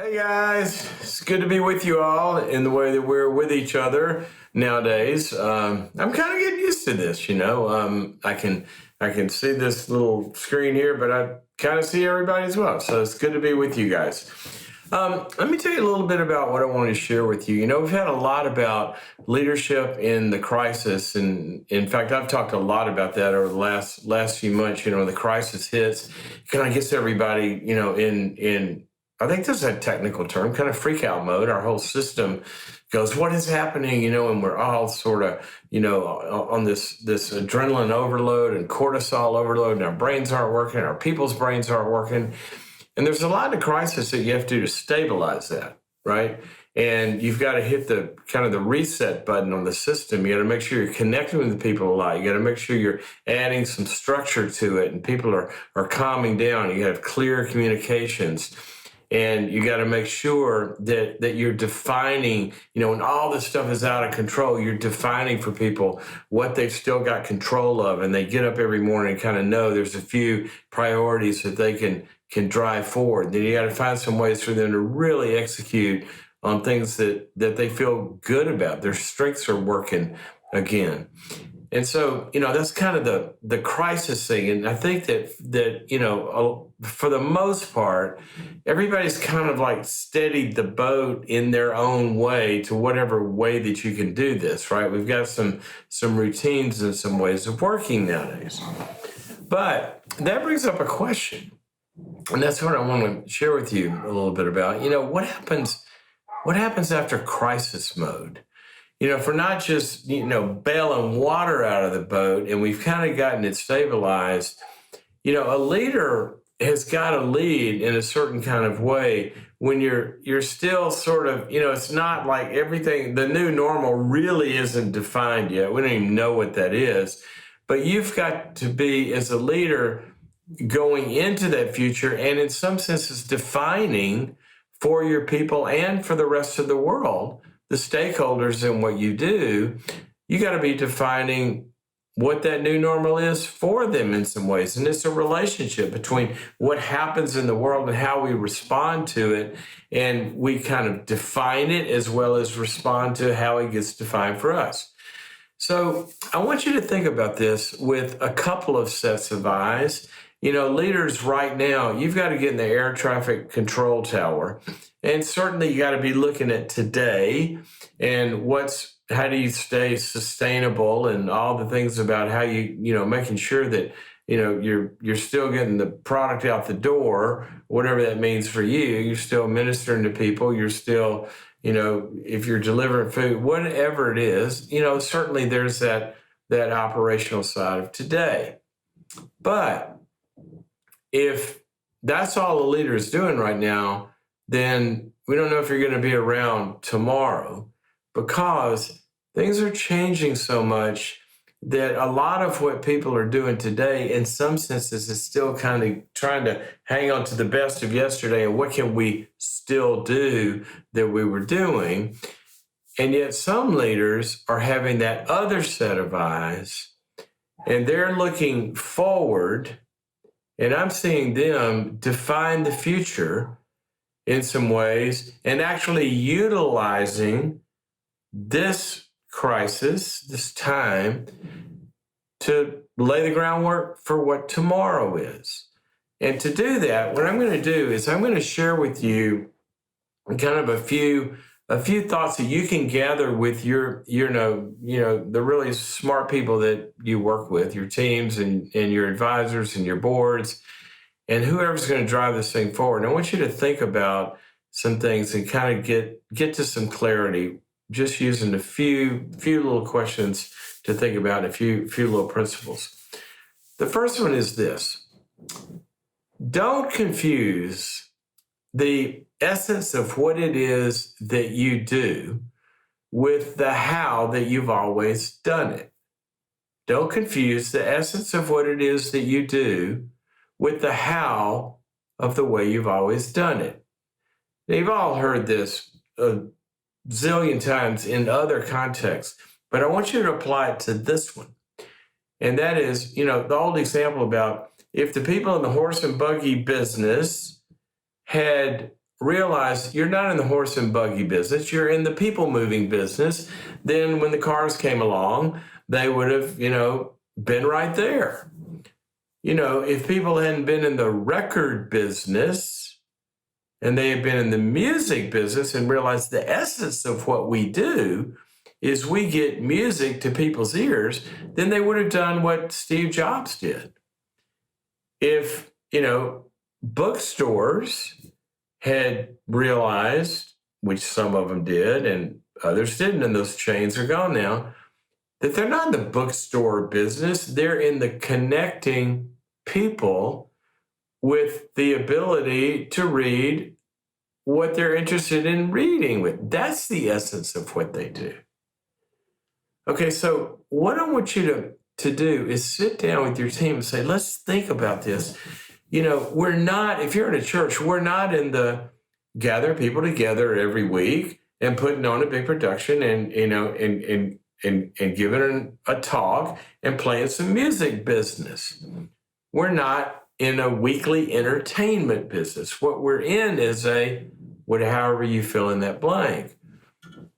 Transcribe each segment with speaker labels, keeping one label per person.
Speaker 1: Hey guys, it's good to be with you all in the way that we're with each other nowadays. I'm kind of getting used to this, you know. I can see this little screen here, but I kind of see everybody as well. So it's good to be with you guys. Let me tell you a little bit about what I wanted to share with you. You know, we've had a lot about leadership in the crisis, and in fact, I've talked a lot about that over the last few months. You know, when the crisis hits, it kind of gets everybody, you know, in I think this is a technical term, kind of freak out mode. Our whole system goes, what is happening? You know, and we're all sort of, you know, on this adrenaline overload and cortisol overload, and our brains aren't working, our people's brains aren't working. And there's a lot of crisis that you have to do to stabilize that, right? And you've got to hit the kind of the reset button on the system. You got to make sure you're connecting with the people a lot. You got to make sure you're adding some structure to it, and people are calming down. You have clear communications. And you got to make sure that you're defining, you know, when all this stuff is out of control, you're defining for people what they've still got control of. And they get up every morning and kind of know there's a few priorities that they can drive forward. Then you got to find some ways for them to really execute on things that they feel good about. Their strengths are working again. And so, you know, that's kind of the crisis thing. And I think that you know, for the most part, everybody's kind of like steadied the boat in their own way to whatever way that you can do this, right? We've got some routines and some ways of working nowadays. But that brings up a question. And that's what I want to share with you a little bit about. You know, what happens after crisis mode? You know, if we're not just, you know, bailing water out of the boat and we've kind of gotten it stabilized, you know, a leader has got to lead in a certain kind of way when you're still sort of, you know, it's not like everything, the new normal really isn't defined yet. We don't even know what that is. But you've got to be, as a leader, going into that future and in some senses defining for your people and for the rest of the world, the stakeholders in what you do. You got to be defining what that new normal is for them in some ways. And it's a relationship between what happens in the world and how we respond to it. And we kind of define it as well as respond to how it gets defined for us. So I want you to think about this with a couple of sets of eyes. You know, leaders right now, you've got to get in the air traffic control tower. And certainly you got to be looking at today and how do you stay sustainable and all the things about how you know, making sure that, you know, you're still getting the product out the door, whatever that means for you. You're still ministering to people. You're still, you know, if you're delivering food, whatever it is, you know, certainly there's that operational side of today. But if that's all the leader is doing right now, then we don't know if you're going to be around tomorrow, because things are changing so much that a lot of what people are doing today, in some senses, is still kind of trying to hang on to the best of yesterday and what can we still do that we were doing. And yet some leaders are having that other set of eyes, and they're looking forward, and I'm seeing them define the future in some ways, and actually utilizing this crisis, this time, to lay the groundwork for what tomorrow is. And to do that, what I'm going to do is I'm going to share with you kind of a few thoughts that you can gather with your the really smart people that you work with, your teams and your advisors and your boards, and whoever's going to drive this thing forward. And I want you to think about some things and kind of get to some clarity, just using a few little questions to think about, a few little principles. The first one is this: don't confuse the essence of what it is that you do with the how that you've always done it. Don't confuse the essence of what it is that you do with the how of the way you've always done it. Now, you've all heard this a zillion times in other contexts, but I want you to apply it to this one. And that is, you know, the old example about if the people in the horse and buggy business had realized you're not in the horse and buggy business, you're in the people moving business, then when the cars came along, they would have, been right there. If people hadn't been in the record business and they had been in the music business and realized the essence of what we do is we get music to people's ears, then they would have done what Steve Jobs did. If, bookstores had realized, which some of them did and others didn't, and those chains are gone now, that they're not in the bookstore business. They're in the connecting people with the ability to read what they're interested in reading with. That's the essence of what they do. Okay, so what I want you to do is sit down with your team and say, let's think about this. We're not, if you're in a church, we're not in the gather people together every week and putting on a big production and giving a talk and playing some music business. We're not in a weekly entertainment business. What we're in is however you fill in that blank.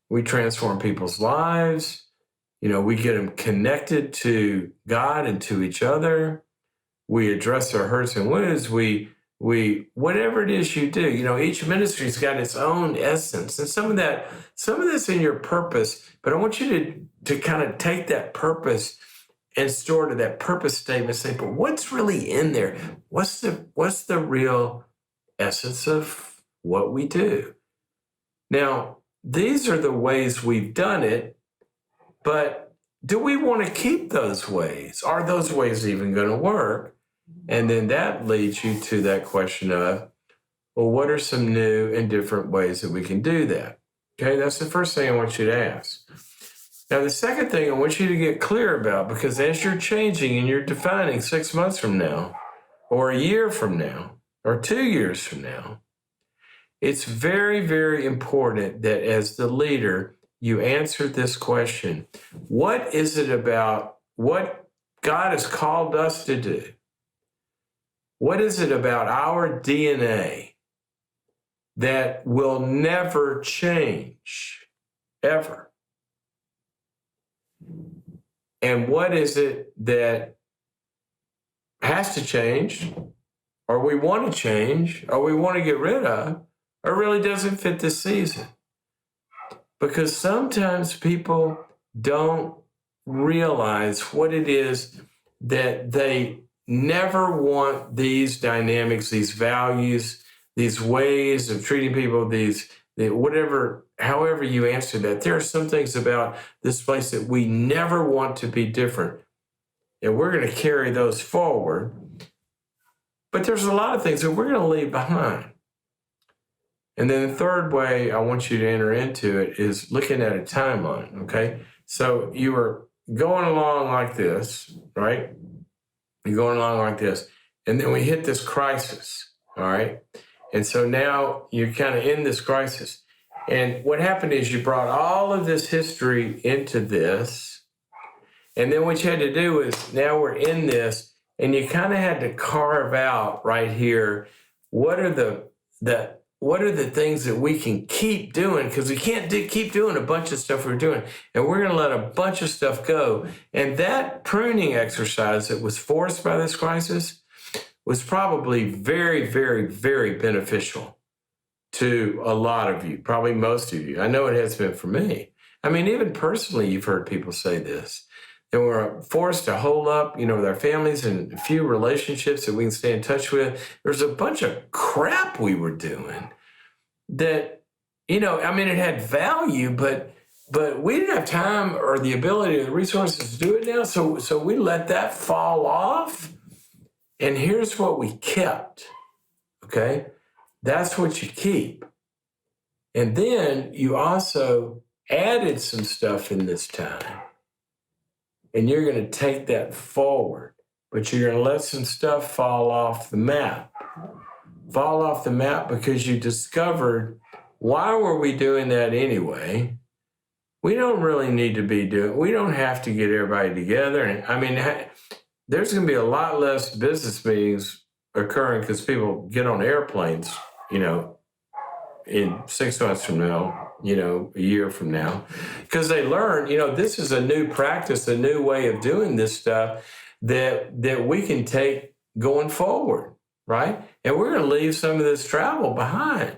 Speaker 1: We transform people's lives. We get them connected to God and to each other. We address their hurts and wounds. We whatever it is you do, each ministry's got its own essence, and some of that's in your purpose. But I want you to kind of take that purpose and store to that purpose statement. And say, but what's really in there? What's the real essence of what we do? Now, these are the ways we've done it, but do we want to keep those ways? Are those ways even going to work? And then that leads you to that question of, well, what are some new and different ways that we can do that? Okay, that's the first thing I want you to ask. Now, the second thing I want you to get clear about, because as you're changing and you're defining 6 months from now, or a year from now, or 2 years from now, it's very, very important that as the leader, you answer this question. What is it about what God has called us to do? What is it about our DNA that will never change, ever? And what is it that has to change, or we want to change, or we want to get rid of, or really doesn't fit this season? Because sometimes people don't realize what it is that they never want, these dynamics, these values, these ways of treating people, however you answer that. There are some things about this place that we never want to be different. And we're going to carry those forward. But there's a lot of things that we're going to leave behind. And then the third way I want you to enter into it is looking at a timeline, okay? So you were going along like this, right? You're going along like this. And then we hit this crisis, all right? And so now you're kind of in this crisis. And what happened is you brought all of this history into this. And then what you had to do is, now we're in this, and you kind of had to carve out right here, what are the things that we can keep doing? Because we can't keep doing a bunch of stuff we're doing. And we're going to let a bunch of stuff go. And that pruning exercise that was forced by this crisis was probably very, very, very beneficial to a lot of you, probably most of you. I know it has been for me. I mean, even personally, you've heard people say this. They were forced to hold up, with our families and a few relationships that we can stay in touch with. There's a bunch of crap we were doing that, it had value, but we didn't have time or the ability or the resources to do it now. So we let that fall off. And here's what we kept, okay? That's what you keep. And then you also added some stuff in this time. And you're going to take that forward, but you're going to let some stuff fall off the map. Fall off the map because you discovered, why were we doing that anyway? We don't really need to be we don't have to get everybody together. And there's going to be a lot less business meetings occurring because people get on airplanes, in 6 months from now, a year from now, because they learn, this is a new practice, a new way of doing this stuff that we can take going forward, right? And we're going to leave some of this travel behind.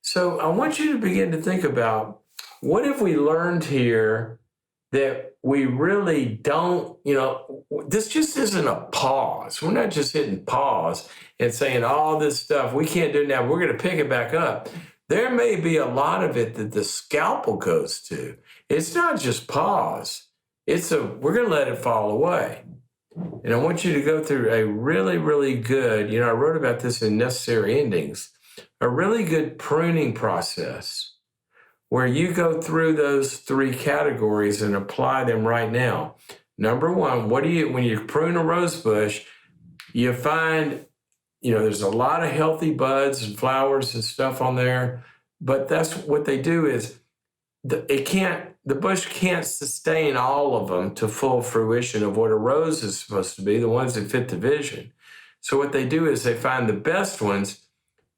Speaker 1: So I want you to begin to think about, what have we learned here that we really don't, this just isn't a pause. We're not just hitting pause and saying all this stuff, we can't do it now, we're going to pick it back up. There may be a lot of it that the scalpel goes to. It's not just pause. We're going to let it fall away. And I want you to go through a really, really good, I wrote about this in Necessary Endings, a really good pruning process where you go through those 3 categories and apply them right now. Number one, when you prune a rose bush, you find, there's a lot of healthy buds and flowers and stuff on there, but that's what they do is the bush can't sustain all of them to full fruition of what a rose is supposed to be, the ones that fit the vision. So what they do is they find the best ones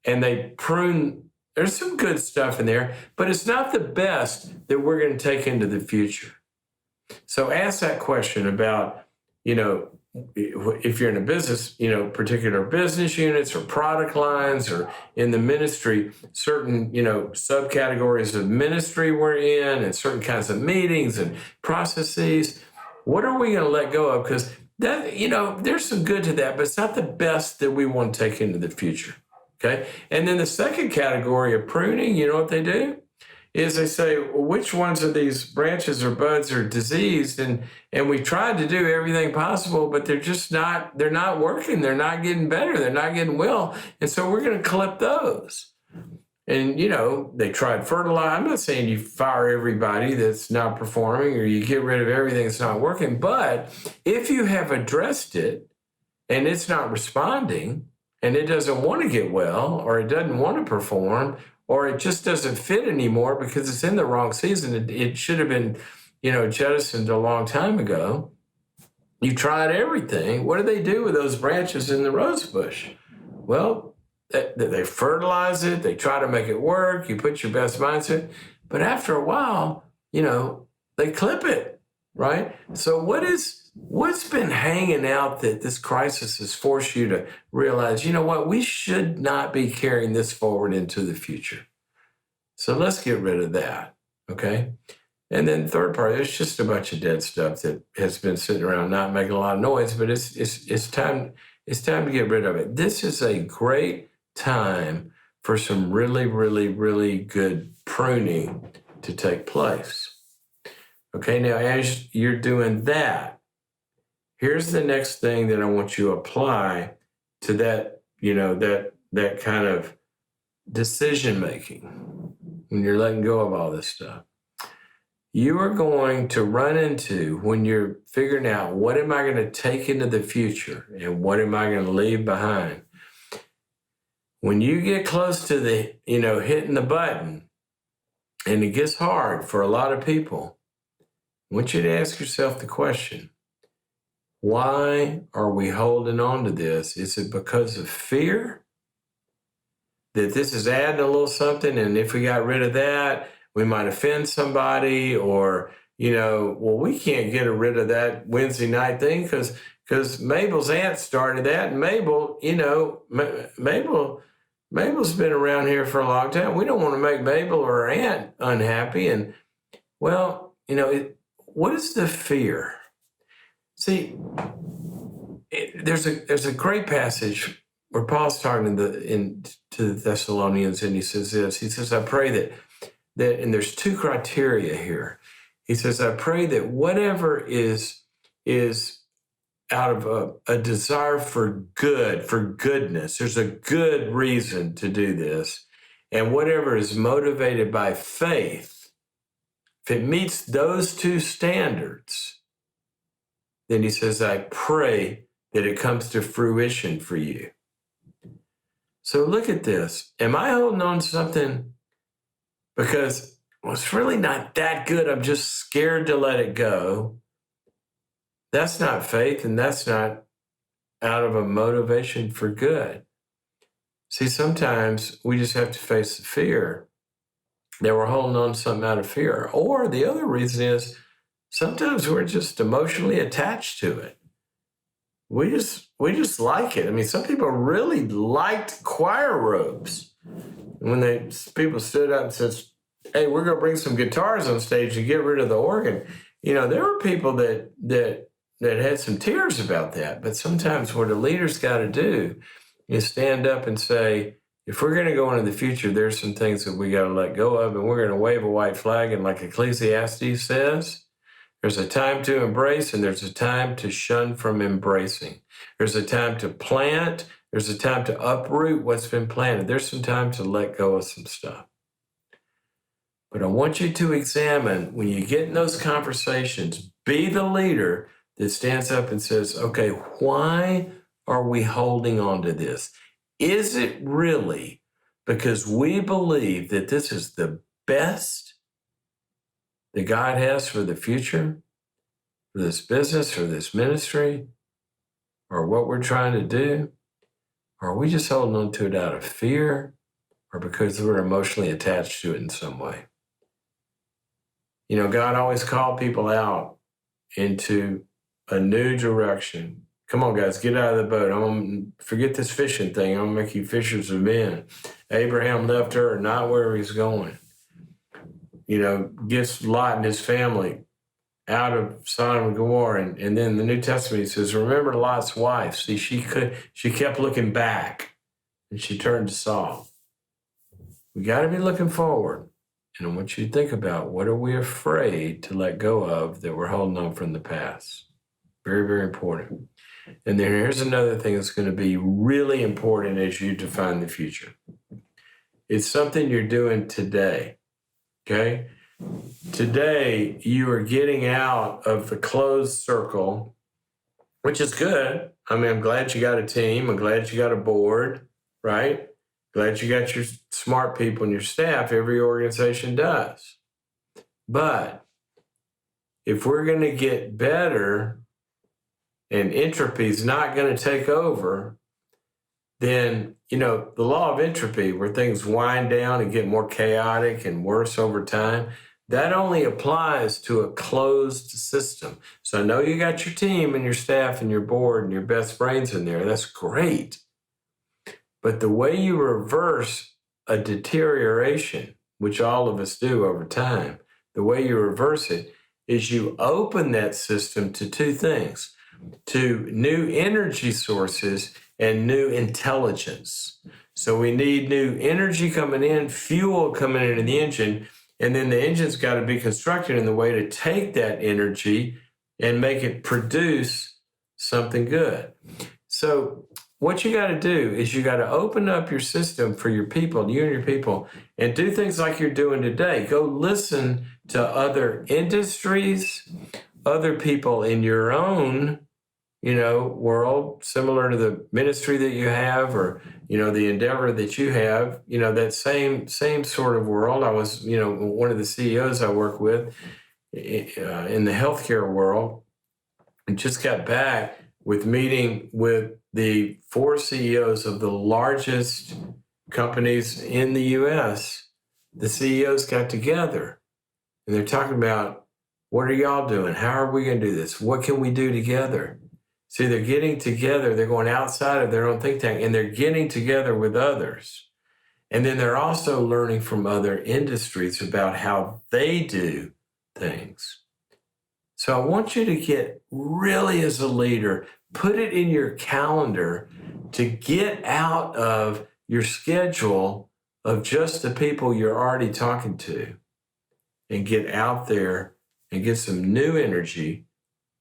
Speaker 1: and they prune. There's some good stuff in there, but it's not the best that we're going to take into the future. So ask that question about, if you're in a business, particular business units or product lines, or in the ministry, certain, subcategories of ministry we're in and certain kinds of meetings and processes. What are we going to let go of? Because that, there's some good to that, but it's not the best that we want to take into the future. Okay. And then the second category of pruning, you know what they do? Is they say, well, which ones of these branches or buds are diseased? And we tried to do everything possible, but they're not working. They're not getting better. They're not getting well. And so we're going to clip those. And, they tried fertilizer. I'm not saying you fire everybody that's not performing or you get rid of everything that's not working. But if you have addressed it and it's not responding and it doesn't want to get well, or it doesn't want to perform, or it just doesn't fit anymore because it's in the wrong season. It should have been, jettisoned a long time ago. You tried everything. What do they do with those branches in the rose bush? Well, they fertilize it. They try to make it work. You put your best mindset. But after a while, they clip it, right? So what's been hanging out that this crisis has forced you to realize, we should not be carrying this forward into the future. So let's get rid of that, okay? And then third part, it's just a bunch of dead stuff that has been sitting around not making a lot of noise, but it's time to get rid of it. This is a great time for some really, really, really good pruning to take place. Okay, now as you're doing that, here's the next thing that I want you to apply to that, that kind of decision making when you're letting go of all this stuff. You are going to run into, when you're figuring out what am I going to take into the future and what am I going to leave behind, when you get close to the, hitting the button and it gets hard for a lot of people, I want you to ask yourself the question, why are we holding on to this? Is it because of fear? That this is adding a little something, and if we got rid of that, we might offend somebody, or, we can't get rid of that Wednesday night thing because Mabel's aunt started that, and Mabel's been around here for a long time. We don't want to make Mabel or her aunt unhappy. And, what is the fear? See, there's a great passage where Paul's talking to the Thessalonians, and he says this. He says, I pray that, and there's 2 criteria here. He says, I pray that whatever is out of a desire for goodness, there's a good reason to do this, and whatever is motivated by faith, if it meets those 2 standards, then he says, I pray that it comes to fruition for you. So look at this. Am I holding on to something because it's really not that good? I'm just scared to let it go. That's not faith, and that's not out of a motivation for good. See, sometimes we just have to face the fear that we're holding on to something out of fear. Or the other reason is sometimes we're just emotionally attached to it. We just like it. I mean, some people really liked choir robes. When people stood up and said, "Hey, we're going to bring some guitars on stage and get rid of the organ," there were people that had some tears about that. But sometimes what a leader's got to do is stand up and say, if we're going to go into the future, there's some things that we got to let go of, and we're going to wave a white flag. And like Ecclesiastes says, there's a time to embrace and there's a time to shun from embracing. There's a time to plant. There's a time to uproot what's been planted. There's some time to let go of some stuff. But I want you to examine, when you get in those conversations, be the leader that stands up and says, okay, why are we holding on to this? Is it really because we believe that this is the best that God has for the future, for this business, for this ministry, or what we're trying to do? Or are we just holding on to it out of fear, or because we're emotionally attached to it in some way? God always called people out into a new direction. Come on, guys, get out of the boat. Forget this fishing thing. I'm going to make you fishers of men. Abraham left Ur, not where he's going. Gets Lot and his family out of Sodom and Gomorrah. And then the New Testament says, remember Lot's wife. See, she kept looking back, and she turned to Saul. We got to be looking forward. And I want you to think about, what are we afraid to let go of that we're holding on from the past? Very, very important. And then here's another thing that's going to be really important as you define the future. It's something you're doing today, okay? Today, you are getting out of the closed circle, which is good. I mean, I'm glad you got a team. I'm glad you got a board, right? Glad you got your smart people and your staff. Every organization does. But if we're going to get better and entropy is not going to take over, then, the law of entropy, where things wind down and get more chaotic and worse over time, that only applies to a closed system. So I know you got your team and your staff and your board and your best brains in there. That's great. But the way you reverse a deterioration, which all of us do over time, the way you reverse it is you open that system to two things: to new energy sources and new intelligence. So we need new energy coming in, fuel coming into the engine, and then the engine's got to be constructed in the way to take that energy and make it produce something good. So what you got to do is you got to open up your system for your people, you and your people, and do things like you're doing today. Go listen to other industries, other people in your own, world, similar to the ministry that you have, or, the endeavor that you have, that same sort of world. I was, one of the CEOs I work with in the healthcare world, and just got back with meeting with the 4 CEOs of the largest companies in the U.S. The CEOs got together, and they're talking about, what are y'all doing? How are we going to do this? What can we do together? See, they're getting together. They're going outside of their own think tank, and they're getting together with others. And then they're also learning from other industries about how they do things. So I want you to get really, as a leader, put it in your calendar to get out of your schedule of just the people you're already talking to, and get out there and get some new energy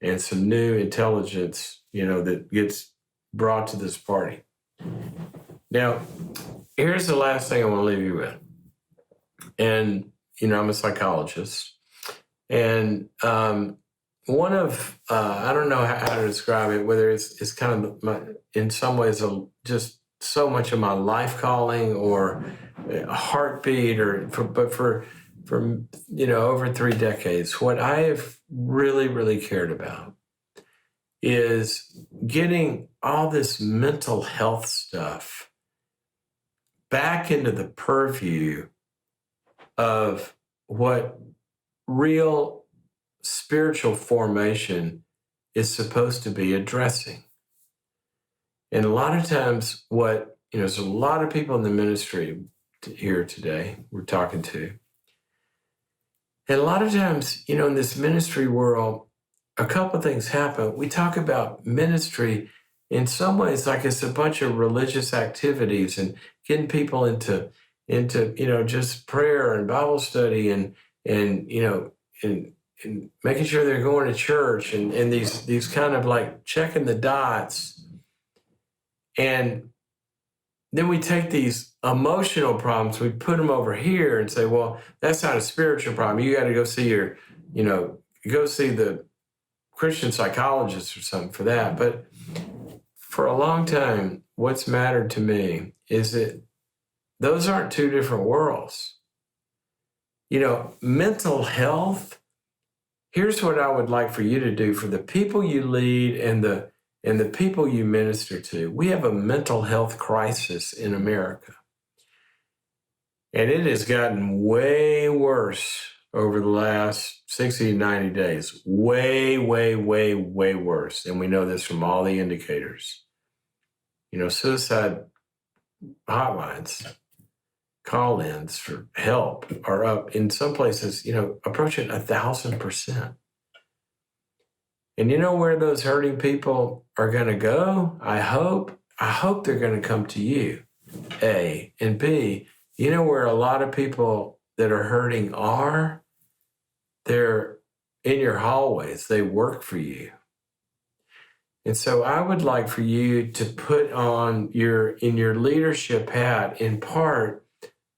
Speaker 1: and some new intelligence, that gets brought to this party. Now, here's the last thing I want to leave you with. And, I'm a psychologist. And one of, I don't know how to describe it, whether it's kind of, in some ways, just so much of my life calling or a heartbeat, but for over 3 decades, what I have really, really cared about is getting all this mental health stuff back into the purview of what real spiritual formation is supposed to be addressing. And a lot of times there's a lot of people in the ministry here today we're talking to. And a lot of times, in this ministry world, a couple of things happen. We talk about ministry in some ways like it's a bunch of religious activities and getting people into just prayer and Bible study and making sure they're going to church and these kind of like checking the dots. And then we take these emotional problems, we put them over here and say, well, that's not a spiritual problem. You got to go see go see the Christian psychologist or something for that. But for a long time, what's mattered to me is that those aren't two different worlds. Mental health, here's what I would like for you to do for the people you lead and the people you minister to. We have a mental health crisis in America. And it has gotten way worse over the last 60 to 90 days. Way, way, way, way worse. And we know this from all the indicators. Suicide hotlines, call-ins for help are up in some places, approaching 1,000%. And you know where those hurting people are going to go? I hope they're going to come to you, A. And B, you know where a lot of people that are hurting are? They're in your hallways. They work for you. And so I would like for you to put on in your leadership hat, in part,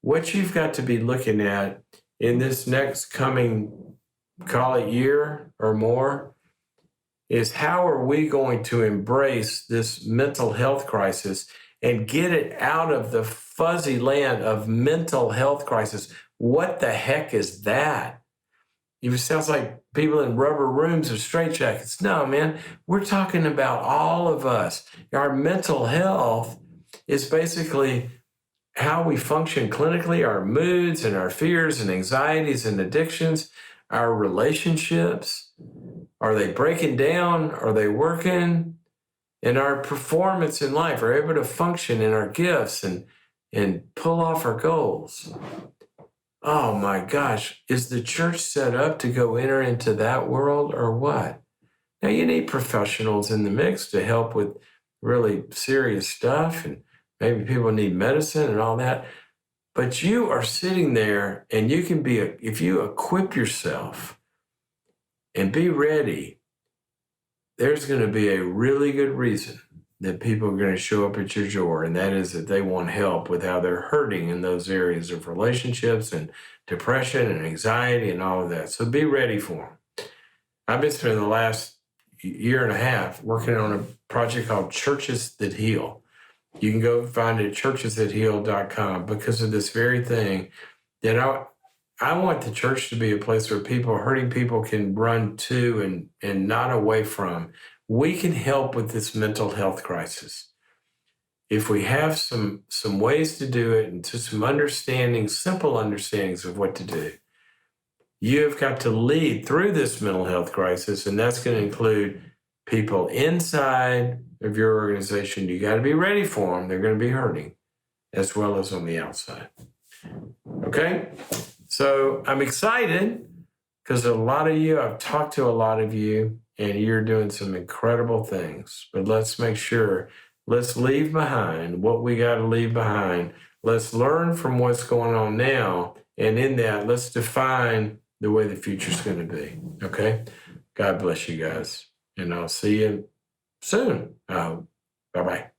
Speaker 1: what you've got to be looking at in this next coming, call it year or more, is how are we going to embrace this mental health crisis and get it out of the fuzzy land of mental health crisis? What the heck is that? It sounds like people in rubber rooms or straitjackets. No, man, we're talking about all of us. Our mental health is basically how we function clinically, our moods and our fears and anxieties and addictions, our relationships. Are they breaking down? Are they working? And our performance in life, are able to function in our gifts and pull off our goals. Oh my gosh, is the church set up to go enter into that world or what? Now you need professionals in the mix to help with really serious stuff, and maybe people need medicine and all that. But you are sitting there and you can if you equip yourself and be ready, there's going to be a really good reason that people are going to show up at your door, and that is that they want help with how they're hurting in those areas of relationships and depression and anxiety and all of that. So be ready for them. I've been spending the last year and a half working on a project called Churches That Heal. You can go find it at churchesthatheal.com because of this very thing that I want the church to be a place where hurting people can run to and not away from. We can help with this mental health crisis. If we have some ways to do it and to some simple understandings of what to do, you have got to lead through this mental health crisis, and that's going to include people inside of your organization. You got to be ready for them. They're going to be hurting, as well as on the outside. Okay? So I'm excited because I've talked to a lot of you, and you're doing some incredible things. But let's make sure, let's leave behind what we got to leave behind. Let's learn from what's going on now. And in that, let's define the way the future's going to be. Okay? God bless you guys. And I'll see you soon. Bye-bye.